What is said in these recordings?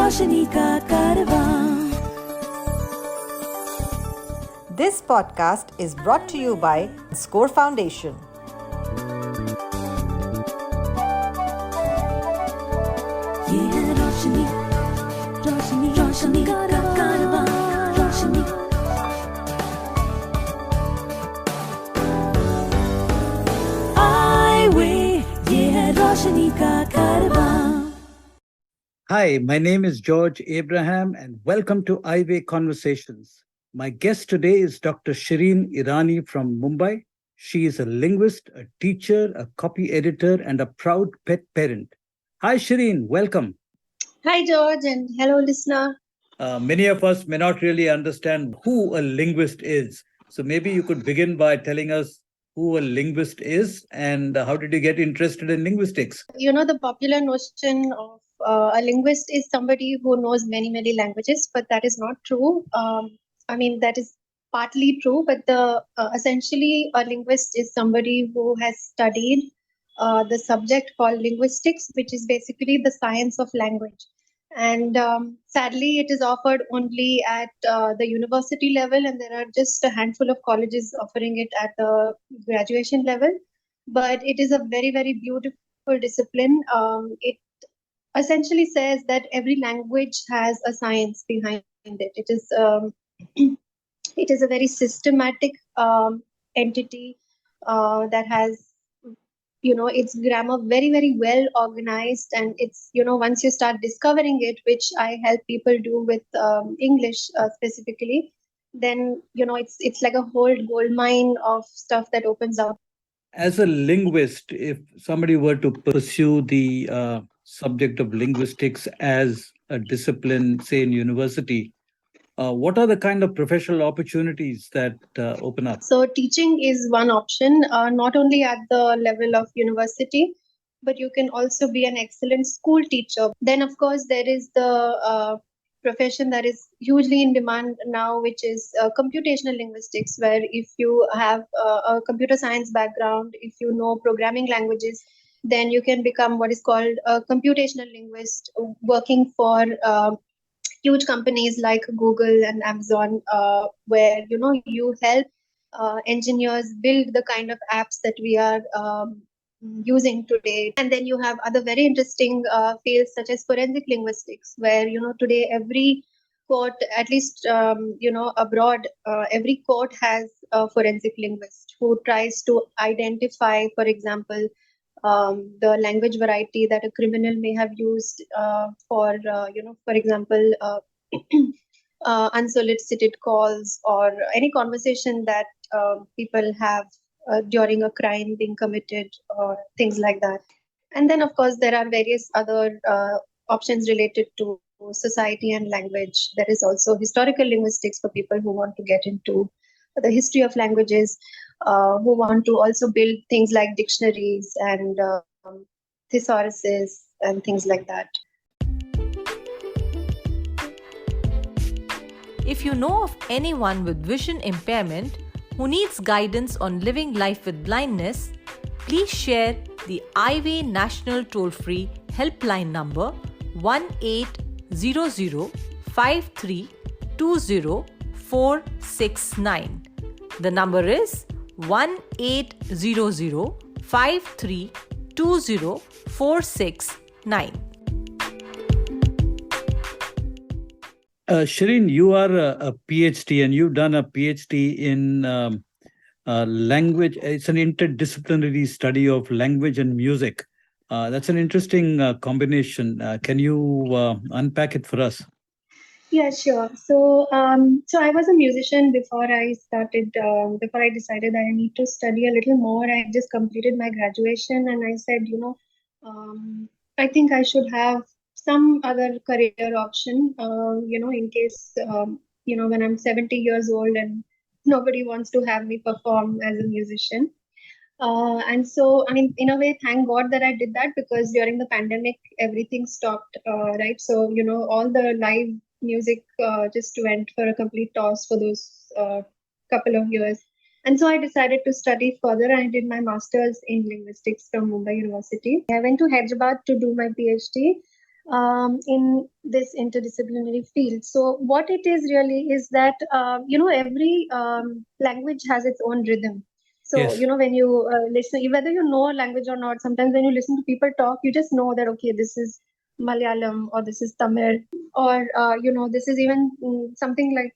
रोशनी का कारवां। This podcast is brought to you by Score Foundation. ये है रोशनी, रोशनी, रोशनी का कारवां, रोशनी। Eyeway, ये है रोशनी का कारवां। Hi, my name is George Abraham and welcome to Eyeway Conversations. My guest today is Dr. Shireen Irani from Mumbai. She is a linguist, a teacher, a copy editor, and a proud pet parent. Hi, Shireen, welcome. Hi, George, and hello, listener. Many of us may not really understand who a linguist is. So maybe you could begin by telling us who a linguist is and how did you get interested in linguistics? You know, the popular notion of a linguist is somebody who knows many, many languages, but that is not true. That is partly true, but essentially a linguist is somebody who has studied the subject called linguistics, which is basically the science of language. And sadly, it is offered only at the university level, and there are just a handful of colleges offering it at the graduation level. But it is a very, very beautiful discipline. It essentially says that every language has a science behind it. It is it is a very systematic entity that has, its grammar very, very well organized, and it's, once you start discovering it, which I help people do with English specifically, then it's like a whole gold mine of stuff that opens out. As a linguist, if somebody were to pursue the subject of linguistics as a discipline, say in university, what are the kind of professional opportunities that open up? So teaching is one option, not only at the level of university, but you can also be an excellent school teacher. Then, of course, there is the profession that is hugely in demand now, which is computational linguistics, where if you have a computer science background, if you know programming languages, then you can become what is called a computational linguist, working for huge companies like Google and Amazon, where you help engineers build the kind of apps that we are using today. And then you have other very interesting fields such as forensic linguistics, where today every court, at least abroad, every court has a forensic linguist who tries to identify, for example, the language variety that a criminal may have used for example, unsolicited calls or any conversation that people have during a crime being committed or things like that. And then, of course, there are various other options related to society and language. There is also historical linguistics for people who want to get into the history of languages, who want to also build things like dictionaries and thesauruses and things like that. If you know of anyone with vision impairment who needs guidance on living life with blindness, please share the Eyeway National Toll-Free Helpline number 1-800-5320-469. The number is 1-800-5320-469. Shireen, you are a PhD and you've done a PhD in language. It's an interdisciplinary study of language and music. That's an interesting combination. Can you unpack it for us? Yeah, sure. So I was a musician before I started, before I decided that I need to study a little more. I just completed my graduation and I said, I think I should have some other career option, in case, when I'm 70 years old and nobody wants to have me perform as a musician. And so, in a way, thank God that I did that, because during the pandemic, everything stopped, right? So, all the live music just went for a complete toss for those couple of years. And so I decided to study further. I did my master's in linguistics from Mumbai University. I went to Hyderabad to do my PhD. in this interdisciplinary field. So what it is really is that every language has its own rhythm. So Yes. when you listen, whether you know a language or not, sometimes when you listen to people talk, you just know that okay, this is Malayalam or this is Tamil or this is even something like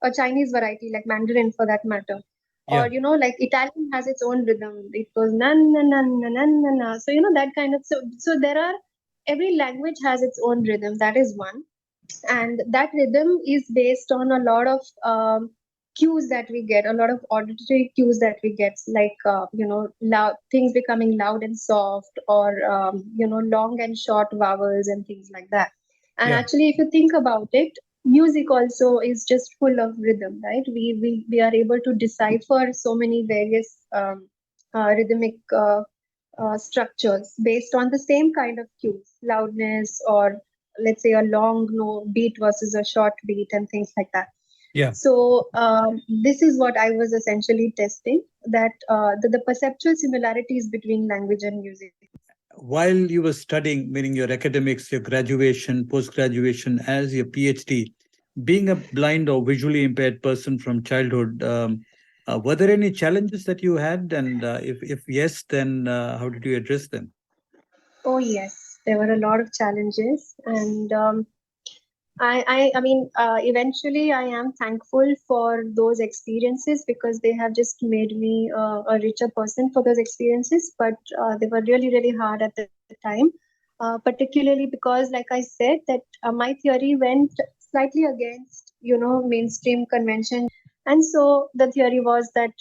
a Chinese variety like Mandarin for that matter. Or Yeah. like Italian has its own rhythm. It goes na na na na na na na. So that kind of so there are every language has its own rhythm. That is one, and that rhythm is based on a lot of cues that we get, a lot of auditory cues that we get, like loud things becoming loud and soft, or long and short vowels and things like that. And Yeah. actually, if you think about it, music also is just full of rhythm, right? We are able to decipher so many various rhythmic structures based on the same kind of cues, loudness, or let's say a long no beat versus a short beat, and things like that. Yeah. So this is what I was essentially testing, that the perceptual similarities between language and music. While you were studying, meaning your academics, your graduation, post graduation, as your PhD, being a blind or visually impaired person from childhood, were there any challenges that you had? And if yes, then how did you address them? Oh yes, there were a lot of challenges, and I mean, eventually, I am thankful for those experiences because they have just made me a richer person for those experiences. But they were really, really hard at the time, particularly because, like I said, that my theory went slightly against, mainstream convention, and so the theory was that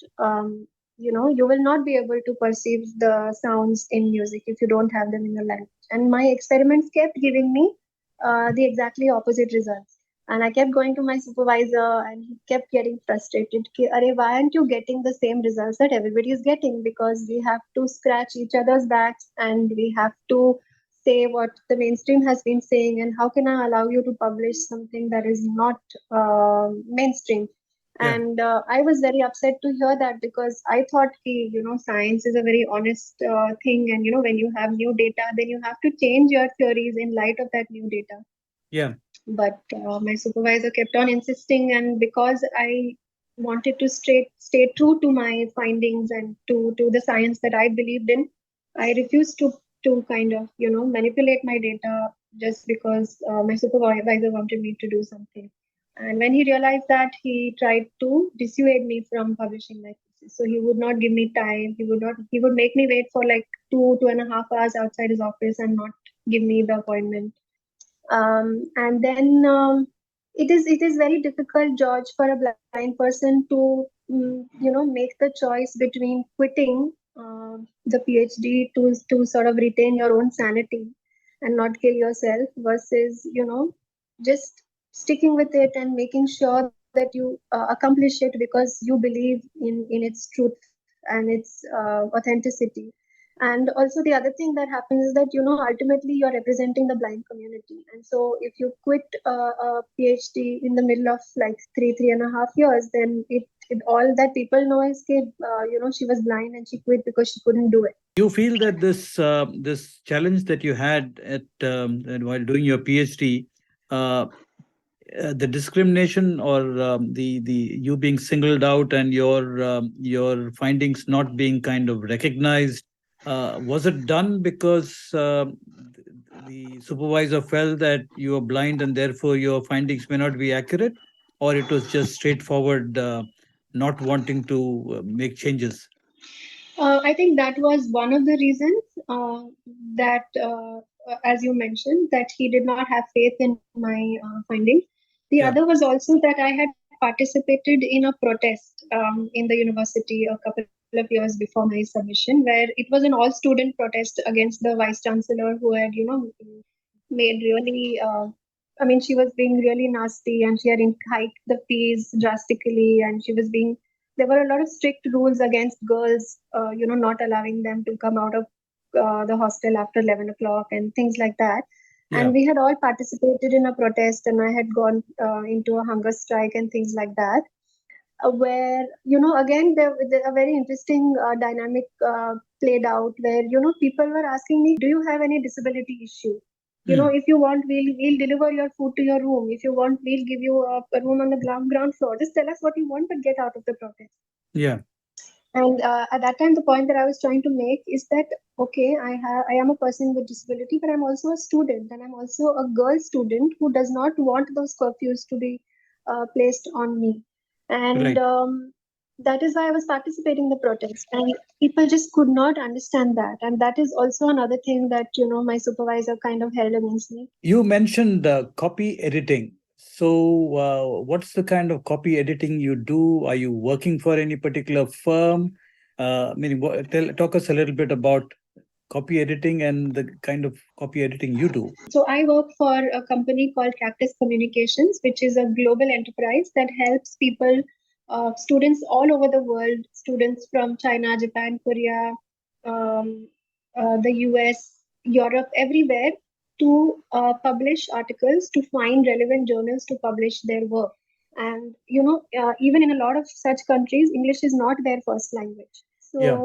you will not be able to perceive the sounds in music if you don't have them in the language. And my experiments kept giving me the exactly opposite results. And I kept going to my supervisor, and he kept getting frustrated. Arey, why aren't you getting the same results that everybody is getting? Because we have to scratch each other's backs, and we have to say what the mainstream has been saying. And how can I allow you to publish something that is not mainstream? Yeah. And I was very upset to hear that because I thought science is a very honest thing, and when you have new data, then you have to change your theories in light of that new data. Yeah. But my supervisor kept on insisting, and because I wanted to stay true to my findings and to the science that I believed in, I refused to kind of manipulate my data just because my supervisor wanted me to do something. And when he realized that, he tried to dissuade me from publishing my thesis. So he would not give me time. He would make me wait for like 2.5 hours outside his office and not give me the appointment. And then it is very difficult, George, for a blind person to make the choice between quitting the PhD to sort of retain your own sanity and not kill yourself, versus just sticking with it and making sure that you accomplish it because you believe in its truth and its authenticity. And also the other thing that happens is that ultimately you're representing the blind community, and so if you quit a PhD in the middle of like 3.5 years, then it all that people know is that she was blind and she quit because she couldn't do it. You feel that this challenge that you had at and while doing your PhD, uh, the discrimination or the you being singled out and your findings not being kind of recognized, was it done because the supervisor felt that you are blind and therefore your findings may not be accurate, or it was just straightforward not wanting to make changes? I think that was one of the reasons that, as you mentioned, that he did not have faith in my findings. The other Yeah. was also that I had participated in a protest in the university a couple of years before my submission, where it was an all-student protest against the vice chancellor, who had, made really. I mean, she was being really nasty, and she had hiked the fees drastically, and she was being there were a lot of strict rules against girls, not allowing them to come out of the hostel after 11 o'clock and things like that. And Yeah. we had all participated in a protest, and I had gone into a hunger strike and things like that, where, again, there a very interesting dynamic played out where, people were asking me, do you have any disability issue? If you want, we'll deliver your food to your room. If you want, we'll give you a room on the ground floor. Just tell us what you want, but get out of the protest. Yeah. And at that time, the point that I was trying to make is that, okay, I am a person with disability, but I'm also a student, and I'm also a girl student who does not want those curfews to be placed on me. And Right. that is why I was participating in the protest. And people just could not understand that. And that is also another thing that, my supervisor kind of held against me. You mentioned copy editing. So, what's the kind of copy editing you do? Are you working for any particular firm? Meaning, talk us a little bit about copy editing and the kind of copy editing you do. So I work for a company called Cactus Communications, which is a global enterprise that helps people, students all over the world, students from China, Japan, Korea, the US, Europe, everywhere, to publish articles, to find relevant journals to publish their work. And even in a lot of such countries, English is not their first language. Yeah.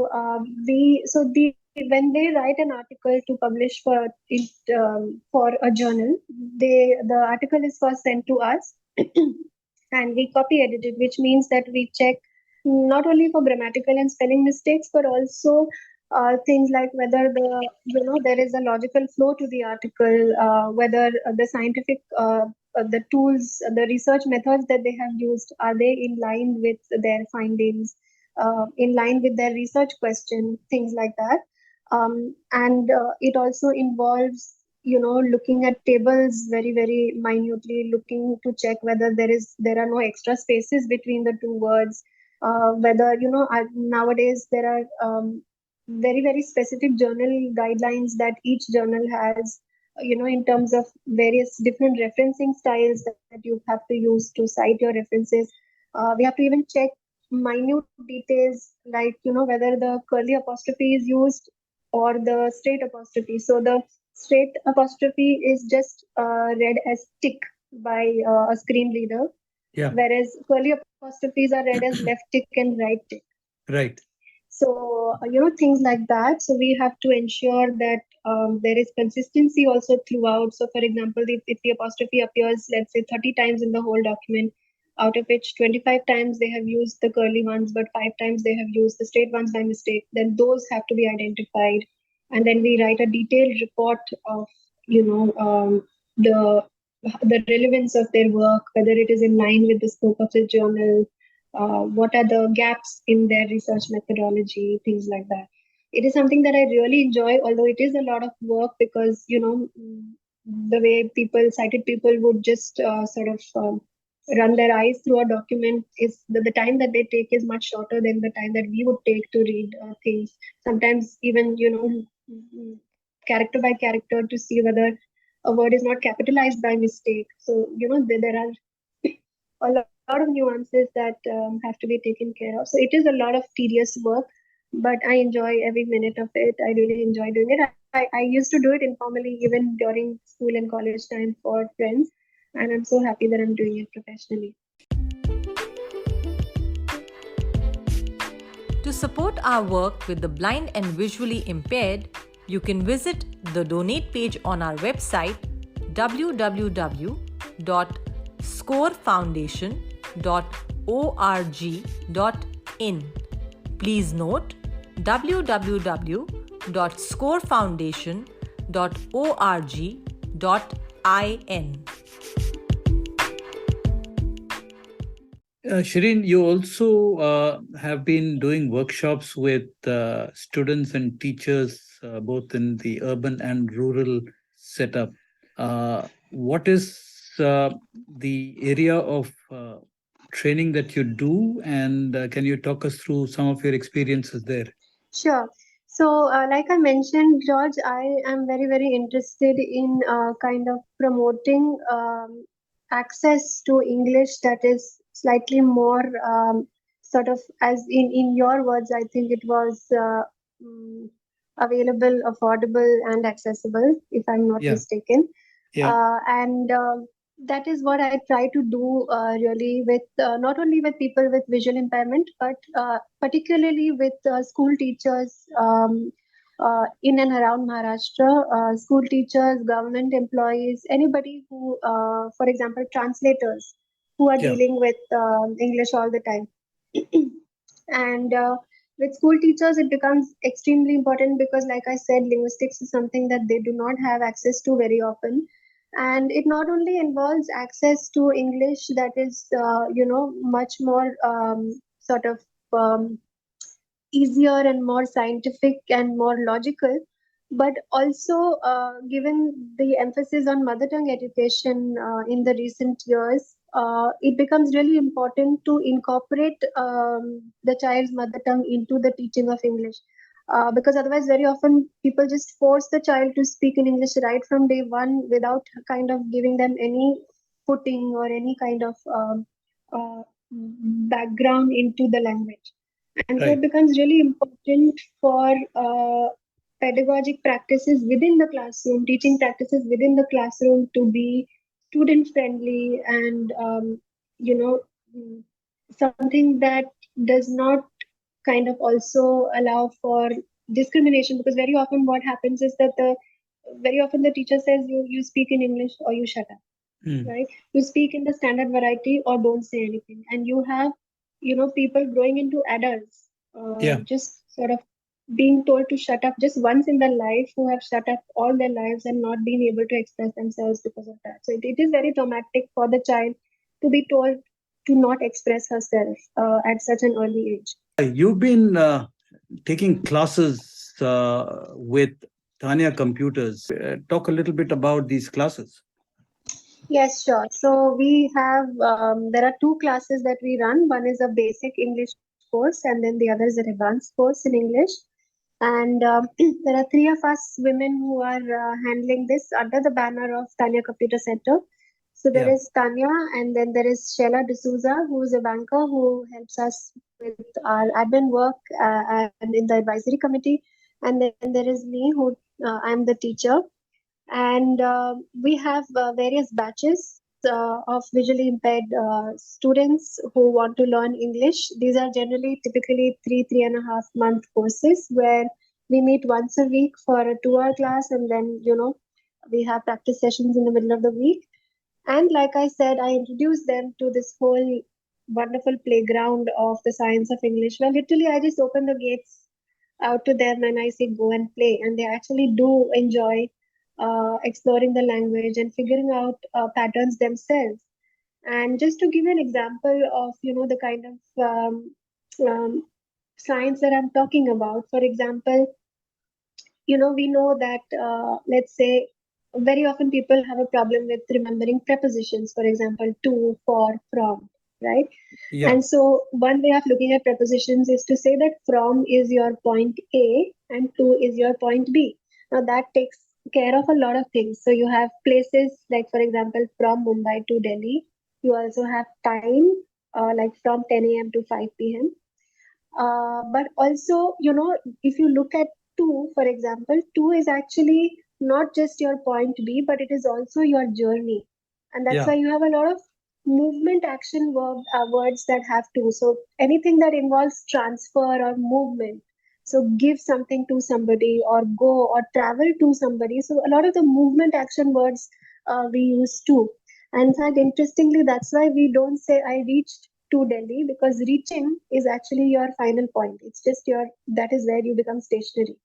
So the when they write an article to publish for it, for a journal, the article is first sent to us, and we copy edit it, which means that we check not only for grammatical and spelling mistakes, but also things like whether there is a logical flow to the article, whether the scientific the tools, the research methods that they have used, are they in line with their findings, in line with their research question, things like that. And it also involves looking at tables very, very minutely, looking to check whether there are no extra spaces between the two words, whether nowadays there are very, very specific journal guidelines that each journal has, in terms of various different referencing styles that you have to use to cite your references. We have to even check minute details like whether the curly apostrophe is used or the straight apostrophe. So the straight apostrophe is just read as tick by a screen reader, Yeah. whereas curly apostrophes are read as left tick and right tick. Right. So things like that. So we have to ensure that there is consistency also throughout. So for example, if the apostrophe appears, let's say 30 times in the whole document, out of which 25 times they have used the curly ones, but 5 times they have used the straight ones by mistake, then those have to be identified. And then we write a detailed report of, the relevance of their work, whether it is in line with the scope of the journal, what are the gaps in their research methodology, things like that. It is something that I really enjoy, although it is a lot of work because, the way sighted people would just sort of run their eyes through a document, is the time that they take is much shorter than the time that we would take to read things. Sometimes even, character by character to see whether a word is not capitalized by mistake. So, there are a lot of nuances that have to be taken care of. So it is a lot of tedious work, but I enjoy every minute of it. I really enjoy doing it. I used to do it informally, even during school and college time for friends. And I'm so happy that I'm doing it professionally. To support our work with the blind and visually impaired, you can visit the donate page on our website www.scorefoundation.org.in. Please note www.scorefoundation.org.in. Shireen, you also have been doing workshops with students and teachers, both in the urban and rural setup. What is the area of training that you do, and can you talk us through some of your experiences there? Sure. So, like I mentioned, George, I am very, very interested in kind of promoting access to English that is slightly more sort of, as in your words, I think it was available, affordable, and accessible, if I'm not Yeah. mistaken. Yeah. And that is what I try to do really with not only with people with visual impairment, but particularly with school teachers in and around Maharashtra, school teachers, government employees, anybody who, for example, translators who are Yeah. dealing with English all the time. And with school teachers, it becomes extremely important because, like I said, linguistics is something that they do not have access to very often. And it not only involves access to English that is, much more sort of easier and more scientific and more logical, but also given the emphasis on mother tongue education in the recent years, it becomes really important to incorporate the child's mother tongue into the teaching of English. Because otherwise, very often people just force the child to speak in English right from day one without kind of giving them any footing or any kind of background into the language. And so it Right. becomes really important for pedagogic practices within the classroom, teaching practices within the classroom to be student friendly and, mm, something that does not kind of also allow for discrimination, because very often what happens is that very often the teacher says you speak in English or you shut up, Mm. right? You speak in the standard variety or don't say anything. And you have, people growing into adults, Yeah. just sort of being told to shut up just once in their life, who have shut up all their lives and not been able to express themselves because of that. So it is very traumatic for the child to be told to not express herself at such an early age. You've been taking classes with Tanya Computers. Talk a little bit about these classes. Yes, sure. So we have, there are two classes that we run. One is a basic English course, and then the other is an advanced course in English. And there are three of us women who are handling this under the banner of Tanya Computer Center. So there Yeah. is Tanya, and then there is Sheila D'Souza, who is a banker who helps us with our admin work and in the advisory committee. And then there is me, who I'm the teacher, and we have various batches of visually impaired students who want to learn English. These are generally typically 3.5 month courses where we meet once a week for a 2 hour class, and then we have practice sessions in the middle of the week. And like I said, I introduced them to this whole wonderful playground of the science of English, where literally I just open the gates out to them and I say, go and play. And they actually do enjoy exploring the language and figuring out patterns themselves. And just to give you an example of, the kind of um, science that I'm talking about, for example, we know that, let's say, very often people have a problem with remembering prepositions, for example, to, for, from, right? Yeah. And so one way of looking at prepositions is to say that from is your point A and to is your point B. Now that takes care of a lot of things. So you have places like, for example, from Mumbai to Delhi. You also have time, like from 10 a.m. to 5 p.m. But also, if you look at two, for example, two is actually not just your point B, but it is also your journey. And that's Yeah. why you have a lot of movement action words that have two. So anything that involves transfer or movement. So give something to somebody or go or travel to somebody. So a lot of the movement action words we use too. And in fact, interestingly, that's why we don't say I reached to Delhi, because reaching is actually your final point. It's just that is where you become stationary.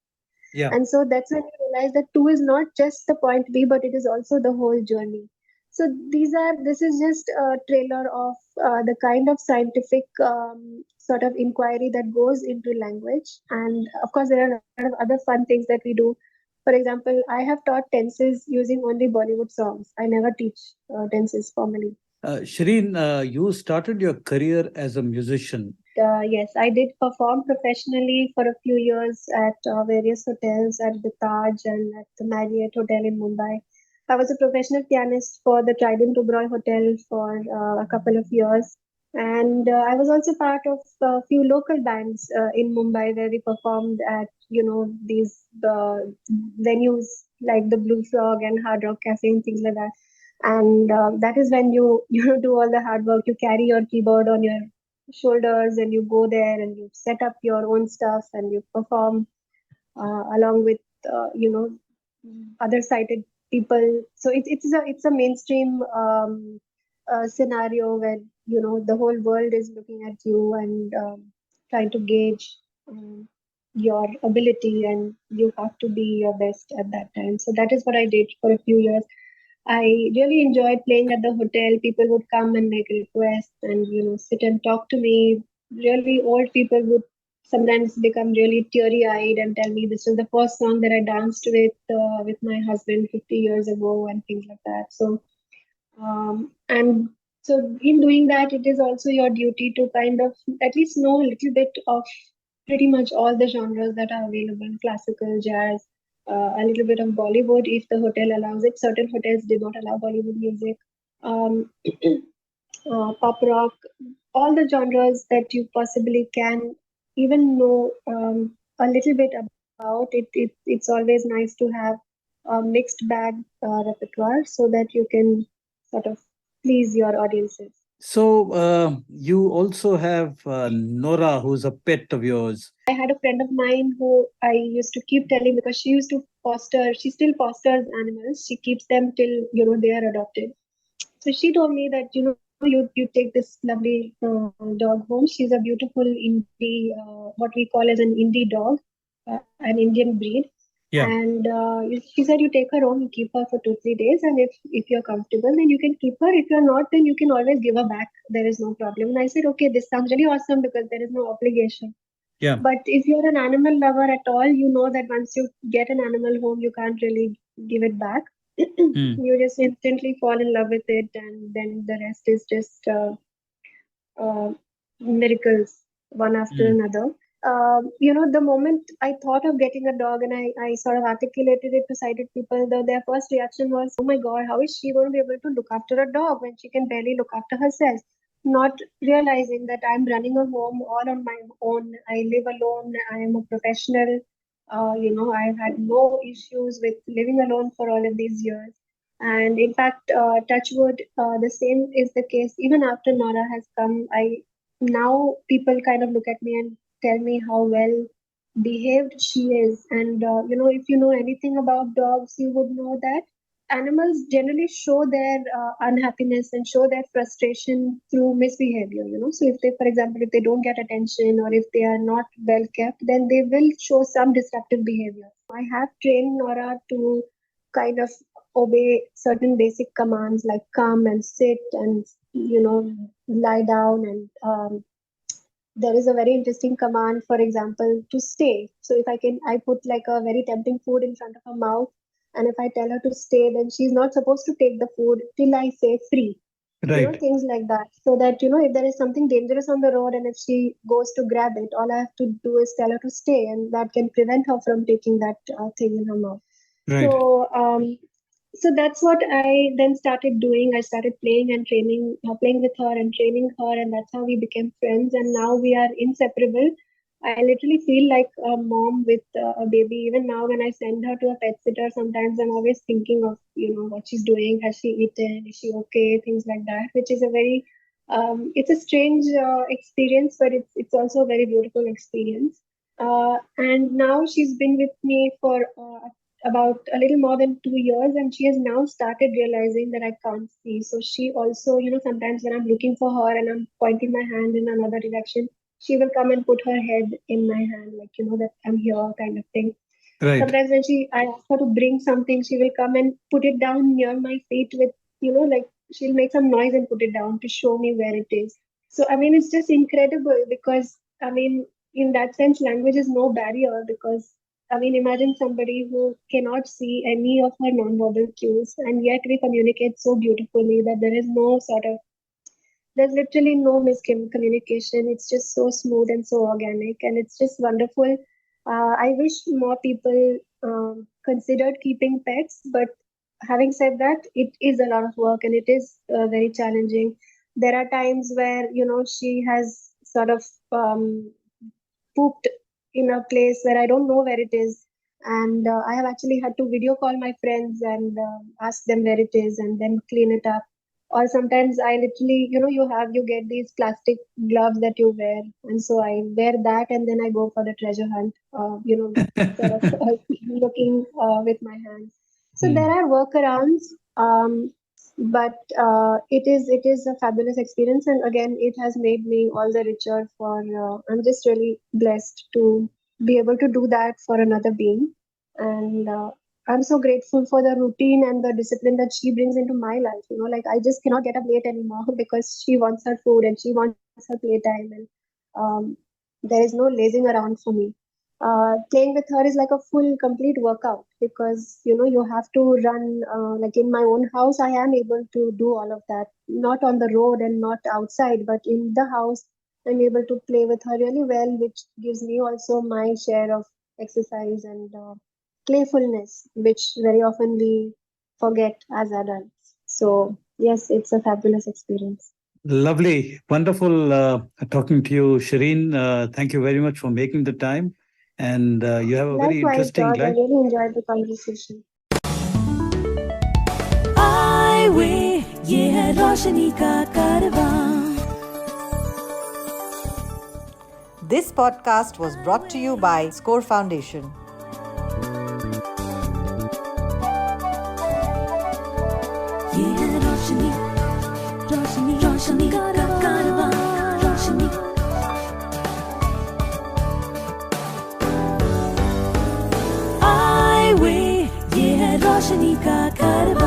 Yeah. And so that's when you realize that two is not just the point B, but it is also the whole journey. So this is just a trailer of the kind of scientific sort of inquiry that goes into language. And of course, there are a lot of other fun things that we do. For example, I have taught tenses using only Bollywood songs. I never teach tenses formally. Shireen, you started your career as a musician. Yes, I did perform professionally for a few years at various hotels, at the Taj and at the Marriott Hotel in Mumbai. I was a professional pianist for the Trident Oberoi Hotel for a couple of years. And I was also part of a few local bands in Mumbai where we performed at, these venues like the Blue Frog and Hard Rock Cafe and things like that. And that is when you do all the hard work. You carry your keyboard on your shoulders and you go there and you set up your own stuff and you perform. along with other sighted people. So it's a mainstream scenario where the whole world is looking at you and trying to gauge your ability, and you have to be your best at that time. So that is what I did for a few years. I really enjoyed playing at the hotel. People would come and make requests and sit and talk to me. Really old people would sometimes become really teary-eyed and tell me this was the first song that I danced with my husband 50 years ago and things like that. And so in doing that, it is also your duty to kind of at least know a little bit of pretty much all the genres that are available: classical, jazz, a little bit of Bollywood if the hotel allows it. Certain hotels do not allow Bollywood music. Um, Pop rock, all the genres that you possibly can even know a little bit about. It's always nice to have a mixed bag repertoire so that you can sort of please your audiences. So you also have Nora, who's a pet of yours. I had a friend of mine who I used to keep telling, because she used to foster, she still fosters animals. She keeps them till they are adopted. So she told me that you take this lovely dog home. She's a beautiful indie, what we call as an indie dog, an Indian breed. Yeah, And she said you take her home, you keep her for 2 3 days, and if you're comfortable, then you can keep her. If you're not, then you can always give her back. There is no problem. And I said, okay, this sounds really awesome because there is no obligation. yeah. But if you're an animal lover at all, you know that once you get an animal home, you can't really give it back. Hmm. You just instantly fall in love with it, and then the rest is just uh, miracles, one after Hmm. another. The moment I thought of getting a dog and I sort of articulated it to sighted people, their first reaction was, oh my God, how is she going to be able to look after a dog when she can barely look after herself? Not realizing that I'm running a home all on my own. I live alone. I am a professional. I've had no issues with living alone for all of these years. And in fact, touch wood, the same is the case even after Nora has come. I now people kind of look at me and tell me how well behaved she is. And if you know anything about dogs, you would know that animals generally show their unhappiness and show their frustration through misbehavior. So if they, for example, if they don't get attention or if they are not well kept, then they will show some disruptive behavior. I have trained Nora to kind of obey certain basic commands like come and sit and lie down. And there is a very interesting command, for example, to stay. So if I put like a very tempting food in front of her mouth, and if I tell her to stay, then she's not supposed to take the food till I say free. Right, Things like that, so that if there is something dangerous on the road and if she goes to grab it, all I have to do is tell her to stay, and that can prevent her from taking that thing in her mouth. right, So, that's what I then started doing. I started playing and training, playing with her and training her, and that's how we became friends. And now we are inseparable. I literally feel like a mom with a baby. Even now, when I send her to a pet sitter, sometimes I'm always thinking of what she's doing. Has she eaten? Is she okay? Things like that, which is a very it's a strange experience, but it's also a very beautiful experience. And now she's been with me for about a little more than 2 years, and she has now started realizing that I can't see. So she also, sometimes when I'm looking for her and I'm pointing my hand in another direction, she will come and put her head in my hand, like, that I'm here kind of thing. right, Sometimes when I ask her to bring something, she will come and put it down near my feet with, like she'll make some noise and put it down to show me where it is. So, I mean, it's just incredible because, I mean, in that sense, language is no barrier because, I mean, imagine somebody who cannot see any of her nonverbal cues, and yet we communicate so beautifully that there is no sort of, there's literally no miscommunication. It's just so smooth and so organic, and it's just wonderful. I wish more people considered keeping pets, but having said that, it is a lot of work and it is very challenging. There are times where she has sort of pooped in a place where I don't know where it is, and I have actually had to video call my friends and ask them where it is and then clean it up. Or sometimes I literally, you get these plastic gloves that you wear, and so I wear that, and then I go for the treasure hunt, sort of looking with my hands. So there Mm. are workarounds, but it is a fabulous experience, and again, it has made me all the richer. I'm just really blessed to be able to do that for another being, and I'm so grateful for the routine and the discipline that she brings into my life. Like I just cannot get up late anymore because she wants her food and she wants her playtime, and um, there is no lazing around for me. Playing with her is like a full, complete workout because you have to run. Like in my own house, I am able to do all of that. Not on the road and not outside, but in the house, I'm able to play with her really well, which gives me also my share of exercise and playfulness, which very often we forget as adults. So, yes, it's a fabulous experience. Lovely, wonderful talking to you, Shireen. Thank you very much for making the time. And you have a very Likewise, interesting George, I life. really enjoyed the conversation. Eyeway, ये है रोशनी का कारवां. This podcast was brought to you by Score Foundation. ये है रोशनी, रोशनी, रोशनी का कारवां. रोशनी. Eyeway, ये है रोशनी का कारवां.